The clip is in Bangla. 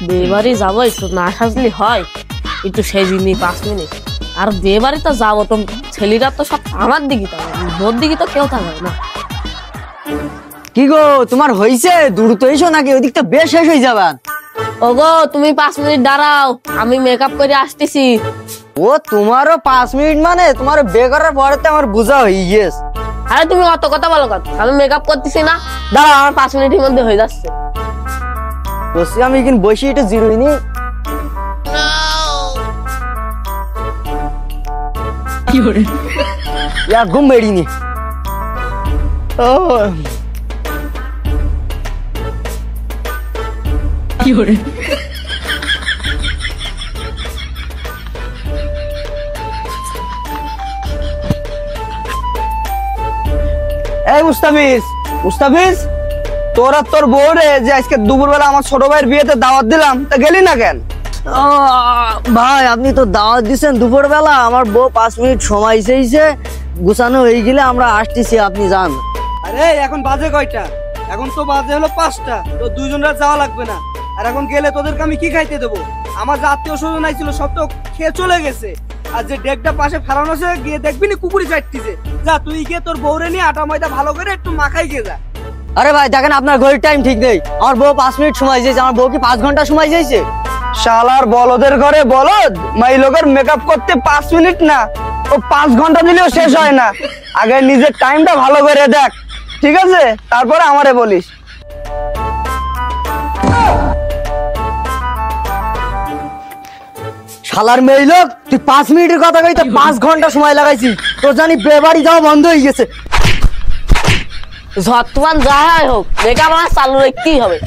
বিয়ে বাড়ি যাবো, একটু না সাজলি হয়, একটু সেজিনি 5 মিনিট। আর বিয়ে বাড়ি তো যাবো, তো ছেলেরা তো সব আমার দিকে, তো বোর দিকে তো কেউ থাকবে না। কি গো তোমার হইছে? দ্রুত এসো নাকি, ওই দিকটা বেশ শেষ হয়ে যাবে। ওগো তুমি 5 মিনিট দাঁড়াও, আমি মেকআপ করে আসতেছি। ও তোমারও 5 মিনিট মানে তোমার বিয়ে করার পরে তো আমার বোঝা হয়ে গেছে। আরে তুমি অত কথা বলো কত, আমি মেকআপ করতেছি না, দাঁড়াও আমার 5 মিনিটের মধ্যে হয়ে যাচ্ছে। বসি আমি কিন্তু বসে একটু জিরোইনি। ঘুম বেড়িনি। এই মুস্তাফিজ, মুস্তাফিজ তোরা তোর বউ রে যে আজকে দুপুরবেলা আমার ছোট ভাইয়ের বিয়েতে দাওয়াত দিলাম, তা গেলি না কেন? ভাই আপনি তো দাওয়াত দিচ্ছেন দুপুরবেলা, আমার বউ 5 মিনিট সময় চাইছে, গুছানো হয়ে গেলে আমরা আসতেছি, আপনি যান। আরে এখন বাজে কয়টা? এখন তো বাজে হলো 5টা, তো দুইজনরা যাওয়া লাগবে না। আর এখন গেলে তোদেরকে আমি কি খাইতে দেবো? আমার যে আত্মীয় স্বজন আইছিল সব তো খেয়ে চলে গেছে। আর যে ডেকটা পাশে ফেরানো আছে, গিয়ে দেখবি না কুকুরি চাটতিছে। যা তুই গিয়ে তোর বউরে নিয়ে আটা ময়দা ভালো করে একটু মাখাই গিয়ে যা। আরে ভাই দেখেন আপনার ঘড়ির টাইম ঠিক নেই, আমার বউ 5 মিনিট সময় চাইছে, আমার বউ কি 5 ঘন্টা সময় চাইছে? শালার বলদের ঘরে বলদ, মাই লোকের মেকআপ করতে 5 মিনিট না, ও 5 ঘন্টা দিলেও শেষ হয় না। আগে নিজের টাইমটা ভালো করে দেখ, ঠিক আছে? তারপরে আমারে বলিস। শালার মেয়ে লোক, তুই 5 মিনিটের কথা কইতে 5 ঘন্টা সময় লাগাইছি, তোর জানি বিয়ে বাড়ি যাওয়া বন্ধ হয়ে গেছে। যতমান যাই হোক মেকআপ আমার চালু রাখতেই হবে।